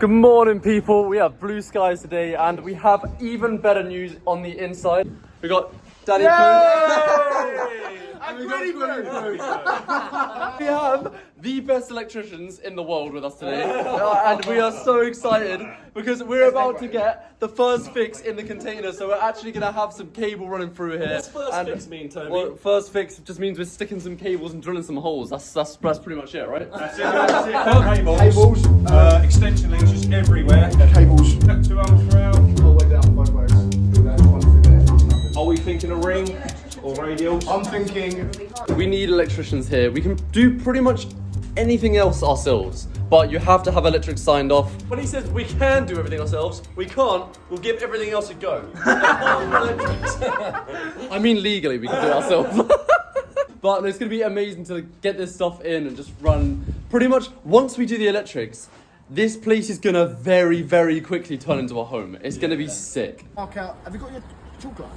Good morning, people. We have blue skies today, and we have even better news on the inside. We got Danny and we have the best electricians in the world with us today, and we are so excited because we're about to get the first fix in the container. So we're actually going to have some cable running through here. What's first fix mean, Toby? Well, first fix just means we're sticking some cables and drilling some holes. That's pretty much it, right? That's it. Cables. Extension links just everywhere. Cables. 2 hours per hour. All the way down both ways. That's one through there. Are we thinking a ring or radials? I'm thinking. We need electricians here. We can do pretty much anything else ourselves, but you have to have electrics signed off. When he says we can do everything ourselves, we can't. We'll give everything else a go. I mean, legally we can do it ourselves. But it's going to be amazing to get this stuff in and just run. Pretty much, once we do the electrics, this place is going to very, very quickly turn into a home. It's going to be sick. Okay, have you got your chalk line?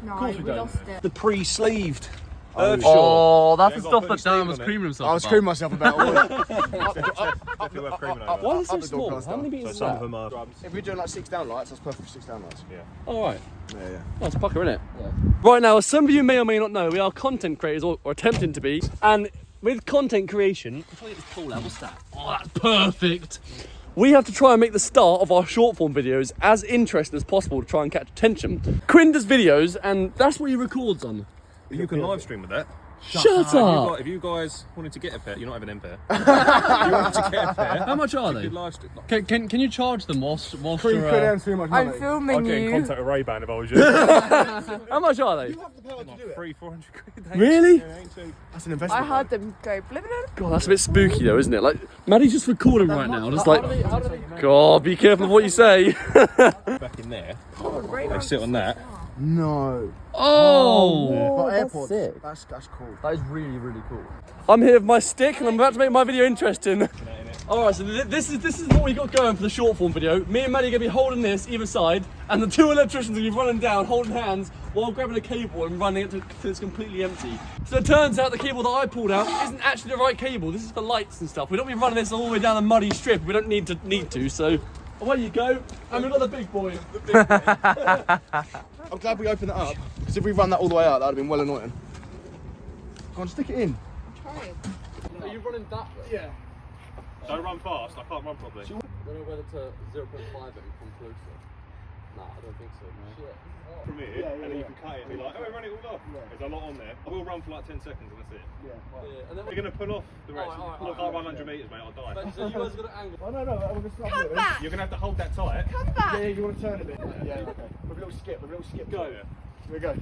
No, course we we don't. lost it. The pre-sleeved. Oh, that's Yeah, the gotta stuff put that the Dan steam was on it. creaming himself I was about. screwing myself about all Definitely worth creaming over. Why is it so Up the door small? past How many down. meters is Some that? of them are. If we're doing like 6 downlights, that's perfect for 6 downlights. Yeah. Alright. Yeah. Oh, it's a pucker, innit? Yeah. Right now, as some of you may or may not know, we are content creators, or attempting to be. And with content creation, if I get this pole out, what's that? Oh, that's perfect. We have to try and make the start of our short form videos as interesting as possible to try and catch attention. Quinn does videos, and that's what he records on. You can live stream with that. Shut up! If you guys wanted to get a pair, you're not having an pair. You wanted to get a pair. How much are You they? could live stream. Can you charge them whilst £3 you're, earns too much money. I'm filming you. with Ray-Ban if I was you. How much are they? You have the power to do it. 300-400 quid. Really? That's an investment. I heard them go blip. God, that's a bit spooky though, isn't it? Like, Maddie's just recording right now, just like, God, be careful of what you say. Back in there. They sit on that. No. Oh! But that's AirPods. sick. That's cool. That is really, really cool. I'm here with my stick and I'm about to make my video interesting. Alright, so this is what we got going for the short form video. Me and Maddie are going to be holding this either side, and the 2 electricians are going to be running down, holding hands, while grabbing a cable and running it until it's completely empty. So it turns out the cable that I pulled out isn't actually the right cable. This is for lights and stuff. We don't be running this all the way down a muddy strip. We don't need to, so away you go. And we've got the big boy. I'm glad we opened it up, because if we run that all the way out, that would have been well annoying. Go on, stick it in. Are you running that way? Yeah. Don't run fast. I can't run properly. I don't know whether to 0.5 it and come closer. Nah, I don't think so. Shit. From here, and then you can cut it and be like, oh, run it all off. There's a lot on there. I will run for like 10 seconds and that's it. Yeah, and then We're going to pull off the rest. Alright, I can't run 100 metres, mate. I'll die. so you guys got an angle. Oh, no, we're going to start Come back. You're going to have to hold that tight. Come back. Yeah, you want to turn a bit. Yeah, okay. With a little skip, Go. Here we go.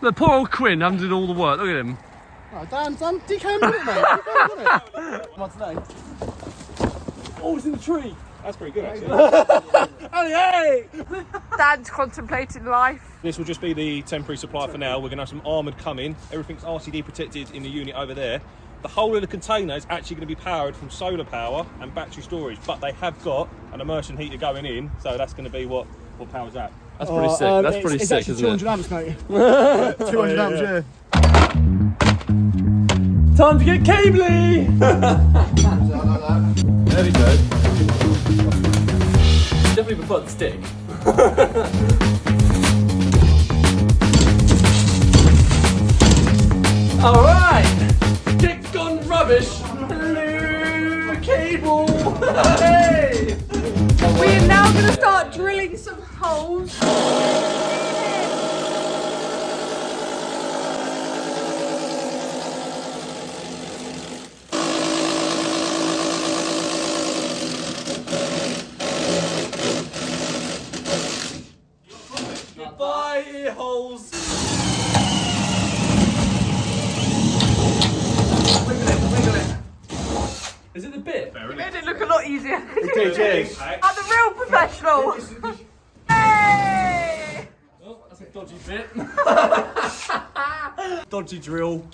The poor old Quinn having to do all the work. Look at him. Oh, Dan, DK did it, mate. DK did it. What's today? Oh, it's in the tree. That's pretty good, actually. Hey! Dad's contemplating life. This will just be the temporary supply for now. We're going to have some armoured coming. Everything's RCD protected in the unit over there. The whole of the container is actually going to be powered from solar power and battery storage, but they have got an immersion heater going in, so that's going to be what powers that. That's pretty sick. That's pretty it's sick, actually isn't 200 it? amps, mate. 200 amps, yeah. Time to get cably! There we go. Definitely prefer the stick. Alright! Stick's gone rubbish! Blue cable! Hey! We are now going to start drilling some holes. Goodbye, ear holes! Wiggle it. Is it the bit? Made it look a lot easier. Cheers. I'm the real professional. Hey! Oh, that's a dodgy bit. Dodgy drill.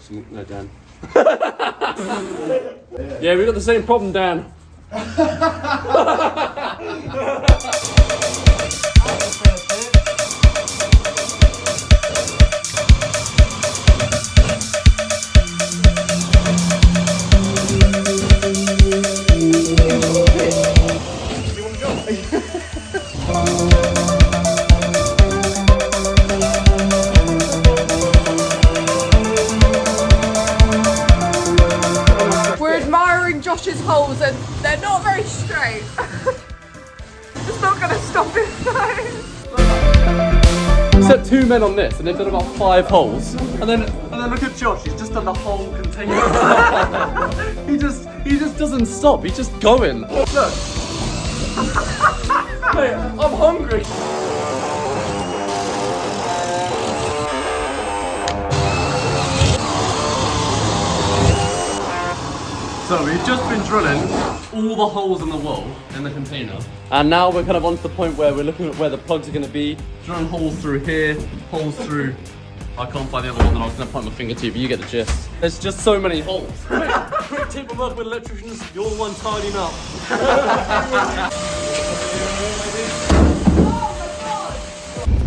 No, Dan. Yeah, we've got the same problem, Dan. Josh's holes and they're not very straight. It's not going to stop him though. Set 2 men on this and they've done about 5 holes. And then look at Josh, he's just done the whole container. he just doesn't stop, he's just going. Look. Mate, I'm hungry. So we've just been drilling all the holes in the wall in the container. And now we're kind of on to the point where we're looking at where the plugs are going to be. Drilling holes through here, holes through... I can't find the other one that I was going to point my finger to, but you get the gist. There's just so many holes. Quick tip of work with electricians, you're the one tidying up.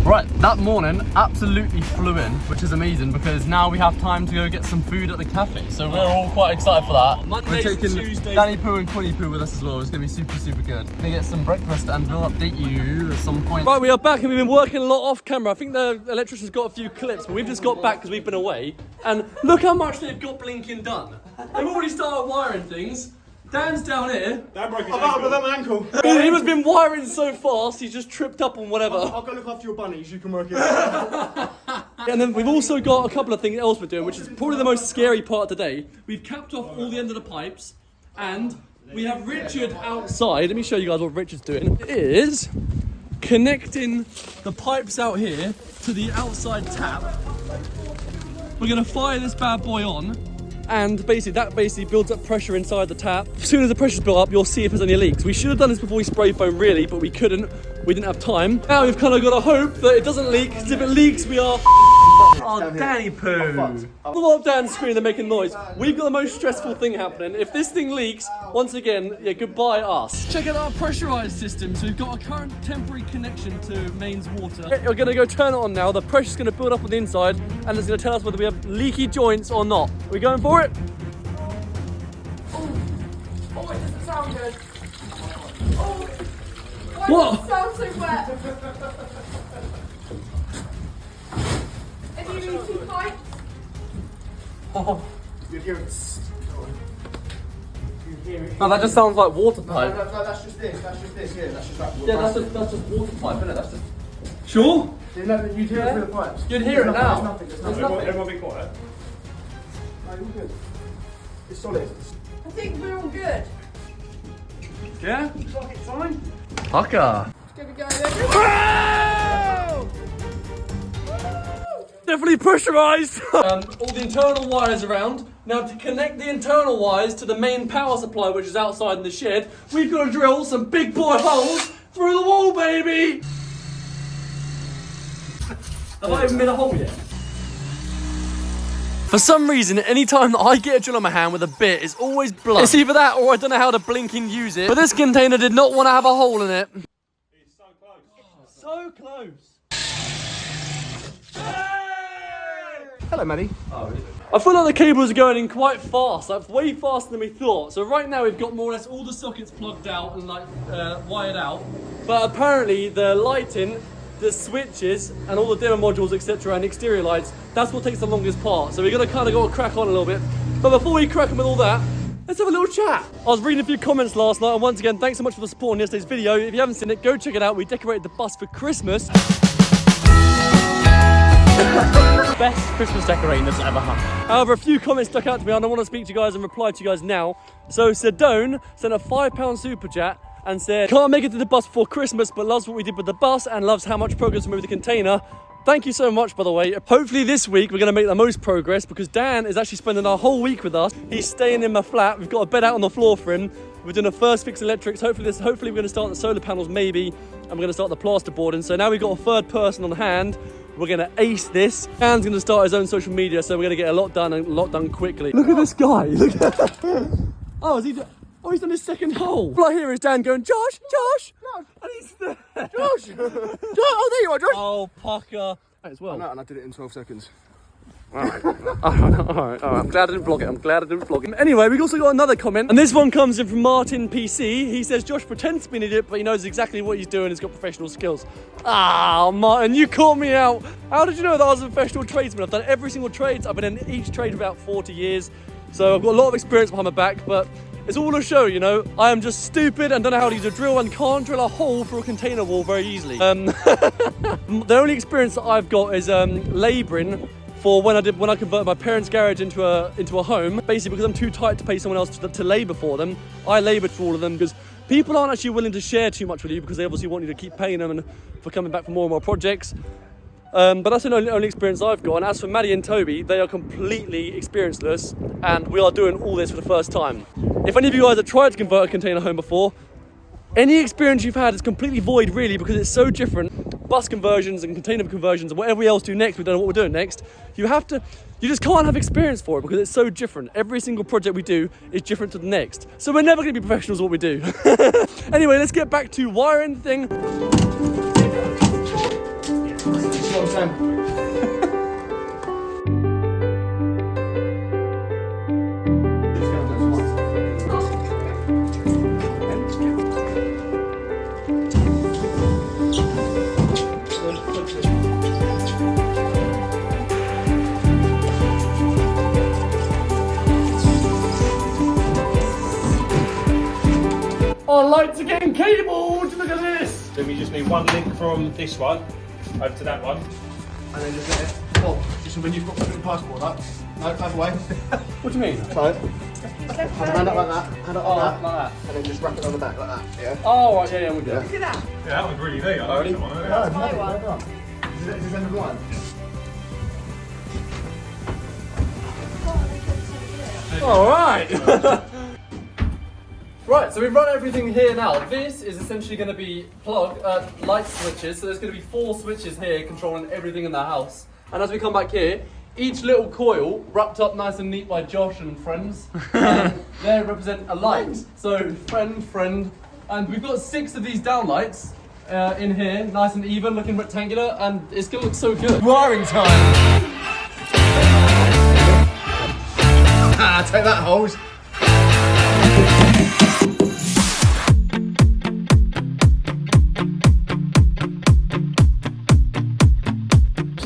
Right, that morning absolutely flew in, which is amazing because now we have time to go get some food at the cafe. So we're all quite excited for that. We're taking Danny Poo and Quinny Poo with us as well. It's gonna be super, super good. We're gonna get some breakfast and we'll update you at some point. Right, we are back and we've been working a lot off camera. I think the electrician's got a few clips, but we've just got back because we've been away. And look how much they've got blinking done. They've already started wiring things. Dan's down here. Dan broke his ankle. my ankle. He has been wiring so fast, he's just tripped up on whatever. I'll go look after your bunnies, you can work it out. And then we've also got a couple of things else we're doing, which is probably the most scary part today. We've capped off all the end of the pipes, and we have Richard outside. Let me show you guys what Richard's doing. It is connecting the pipes out here to the outside tap. We're gonna fire this bad boy on. And that basically builds up pressure inside the tap. As soon as the pressure's built up, you'll see if there's any leaks. We should have done this before we spray foam really, but we couldn't. We didn't have time. Now we've kind of got to hope that it doesn't leak, because if it leaks, we are... Oh, Danny Poo. Look at Dan's screaming and making noise. We've got the most stressful thing happening. If this thing leaks, once again, yeah, goodbye us. Check out our pressurized system. So we've got a current temporary connection to mains water. We're going to go turn it on now. The pressure's going to build up on the inside, and it's going to tell us whether we have leaky joints or not. Are we going for it? Oh, it doesn't sound good. Oh, why What? does it sound so wet? Any leaky pipes? Oh. You'd hear it. No, that just sounds like water pipe. No, that's just this. That's just this here. That's just that. Yeah, that's just water pipe, isn't it? That's just... Sure? You'd hear it through the pipes. You'd hear it now. There's nothing. There's nothing. Everyone be quiet. No, you're good. It's solid. I think we're all good. Yeah? Looks like it's fine. Pucker. It's gonna go there. Definitely pressurized. All the internal wires around. Now to connect the internal wires to the main power supply, which is outside in the shed, we've got to drill some big boy holes through the wall, baby. Have I even made a hole yet? For some reason, any time that I get a drill on my hand with a bit, it's always blunt. It's either that or I don't know how to blinking use it. But this container did not want to have a hole in it. It's so close. So close. Hello, Maddie. I feel like the cables are going in quite fast, like way faster than we thought. So right now we've got more or less all the sockets plugged out and like wired out. But apparently the lighting, the switches and all the dimmer modules, etc. and exterior lights, that's what takes the longest part. So we're gonna kind of go crack on a little bit. But before we crack on with all that, let's have a little chat. I was reading a few comments last night, and once again, thanks so much for the support on yesterday's video. If you haven't seen it, go check it out. We decorated the bus for Christmas. Best Christmas decorating that's ever happened. However, a few comments stuck out to me and I want to speak to you guys and reply to you guys now. So Sedone sent a £5 super chat and said, can't make it to the bus before Christmas, but loves what we did with the bus and loves how much progress we made with the container. Thank you so much, by the way. Hopefully this week we're going to make the most progress because Dan is actually spending our whole week with us. He's staying in my flat. We've got a bed out on the floor for him. We're doing a first fix electrics. Hopefully we're going to start the solar panels maybe, and we're going to start the plasterboarding. So now we've got a third person on hand. We're gonna ace this. Dan's gonna start his own social media, so we're gonna get a lot done and a lot done quickly. Look at this guy. Look at Oh, is he? Oh, he's done his second hole. All I hear is Dan going, Josh, and he's there. Josh! Oh, there you are, Josh! Oh, pucker. As well. No, and I did it in 12 seconds. Alright, I'm glad I didn't vlog it. Anyway, we've also got another comment, and this one comes in from Martin PC. He says, Josh pretends to be an idiot, but he knows exactly what he's doing. He's got professional skills. Ah, Martin, you caught me out. How did you know that I was a professional tradesman? I've done every single trade. I've been in each trade for about 40 years. So I've got a lot of experience behind my back, but it's all a show, you know. I am just stupid and don't know how to use a drill and can't drill a hole through a container wall very easily. The only experience that I've got is labouring for when I converted my parents' garage into a home. Basically, because I'm too tight to pay someone else to labour for them, I laboured for all of them because people aren't actually willing to share too much with you because they obviously want you to keep paying them and for coming back for more and more projects. But that's the only experience I've got. And as for Maddie and Toby, they are completely experienceless, and we are doing all this for the first time. If any of you guys have tried to convert a container home before, any experience you've had is completely void, really, because it's so different. Bus conversions and container conversions and whatever we else do next, we don't know what we're doing next. You just can't have experience for it because it's so different. Every single project we do is different to the next. So we're never going to be professionals at what we do. Anyway, let's get back to wiring the thing. Our lights are getting cabled! Look at this! Then we just need one link from this one over to that one. And then just let it. Oh, just when you've got to put your passport up. No, out away. What do you mean? Tight. Hand up like that. Hand up like that. And then just wrap it on the back like that. Yeah. Oh, right, yeah, we're good. Look at that. Yeah, that one's really neat. I like that one. That's my one. Is this end of one? All right. Right, so we've run everything here now. This is essentially going to be light switches. So there's going to be 4 switches here controlling everything in the house. And as we come back here, each little coil wrapped up nice and neat by Josh and friends. They represent a light. So friend, and we've got 6 of these downlights in here, nice and even, looking rectangular, and it's going to look so good. Wiring time. Take that, holes.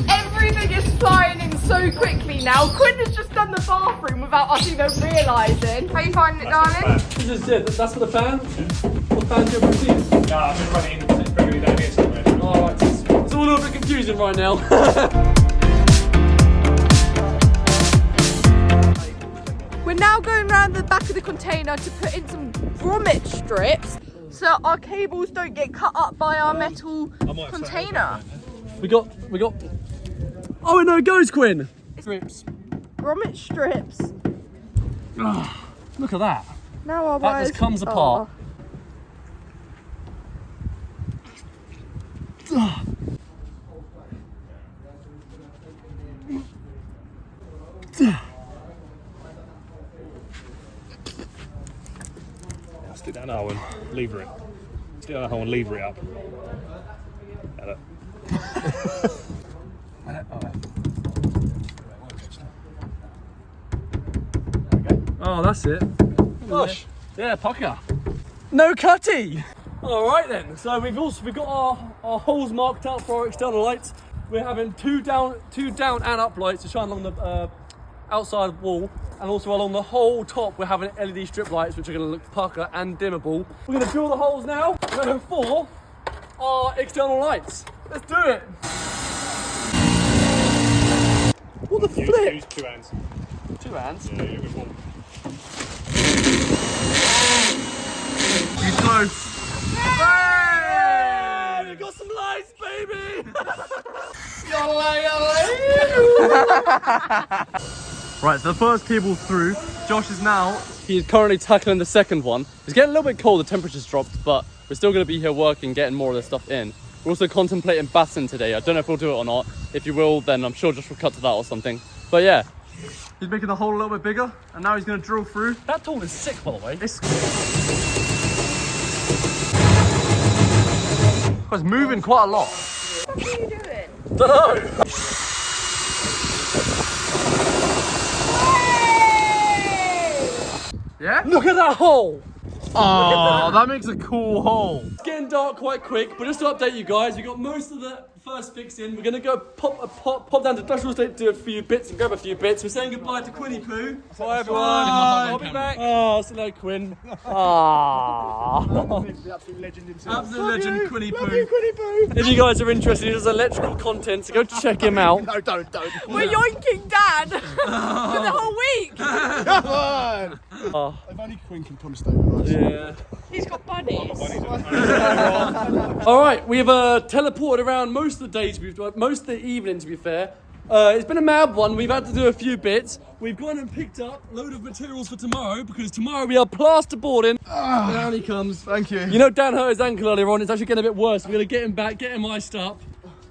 Everything is flying in so quickly now. Quinn has just done the bathroom without us even realising. How you finding it, darling? This is it. That's for the fan. What fan do you have to use? No, I'm just running in, bringing it down here somewhere. Alright, it's all a little bit confusing right now. We're now going around the back of the container to put in some grommet strips so our cables don't get cut up by our metal container. We got. Oh, no, it goes, Quinn. Strips. Grommet strips. Look at that. Now our That wires just comes apart. Stick that in that hole and lever it. Stick that in that hole and lever it up. Oh, that's it. Gosh. Yeah, pucker. No cutty. All right then. So we've got our holes marked out for our external lights. We're having two down and up lights to shine along the outside wall, and also along the whole top we're having LED strip lights which are going to look pucker and dimmable. We're going to drill the holes now for our external lights. Let's do it. What the flip? Use 2 hands. 2 hands. Yeah, you're good. You go. Hey! We got some lights, baby! Right, so the first cable through. Josh is now, he is currently tackling the second one. It's getting a little bit cold, the temperature's dropped, but we're still going to be here working, getting more of this stuff in. We're also contemplating bathing today. I don't know if we'll do it or not. If you will, then I'm sure Josh will cut to that or something. But yeah. He's making the hole a little bit bigger, and now he's going to drill through. That tool is sick, by the way. It's moving quite a lot. What are you doing? Don't know. Yeah? Look at that hole! Oh, that makes a cool hole. It's getting dark quite quick, but just to update you guys, we got most of the first fix in. We're gonna go pop down to Industrial Estate, do a few bits and grab a few bits. We're saying goodbye to Quinny Poo. Bye everyone. I'll be back. Oh, see you Quinn. Ah. The absolute legend himself. Absolute legend, Quinny Poo. Love you, Quinny Poo. If you guys are interested in his electrical content, so go check him out. No, don't. We're yoinking Dad for the whole week. Come on. Oh. If only Quinn can come stay with us. Yeah. He's got bunnies. All right, we've teleported around most of the days, most of the evening to be fair. It's been a mad one. We've had to do a few bits. We've gone and picked up a load of materials for tomorrow because tomorrow we are plasterboarding. Down he comes. Thank you. You know Dan hurt his ankle earlier on. It's actually getting a bit worse. We're going to get him back, get him iced up.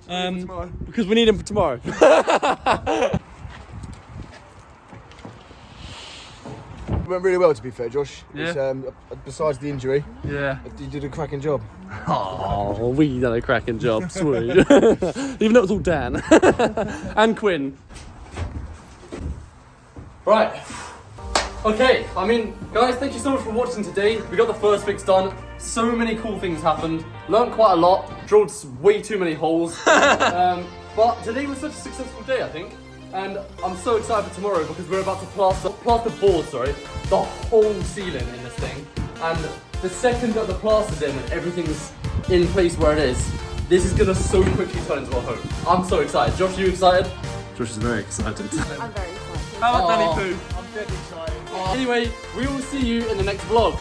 Because we need him for tomorrow. It went really well, to be fair, Josh. Yeah. It's, besides the injury, Yeah. you did a cracking job. Oh, we done a cracking job. Sweet. Even though it was all Dan. And Quinn. Right. Okay, I mean, guys, thank you so much for watching today. We got the first fix done. So many cool things happened. Learned quite a lot. Drilled way too many holes. But today was such a successful day, I think. And I'm so excited for tomorrow because we're about to plasterboard, the whole ceiling in this thing. And the second that the plaster's in and everything's in place where it is, this is gonna so quickly turn into a home. I'm so excited. Josh, are you excited? Josh is very excited. I'm very excited. How about Danny Poo? I'm dead excited. Anyway, we will see you in the next vlog.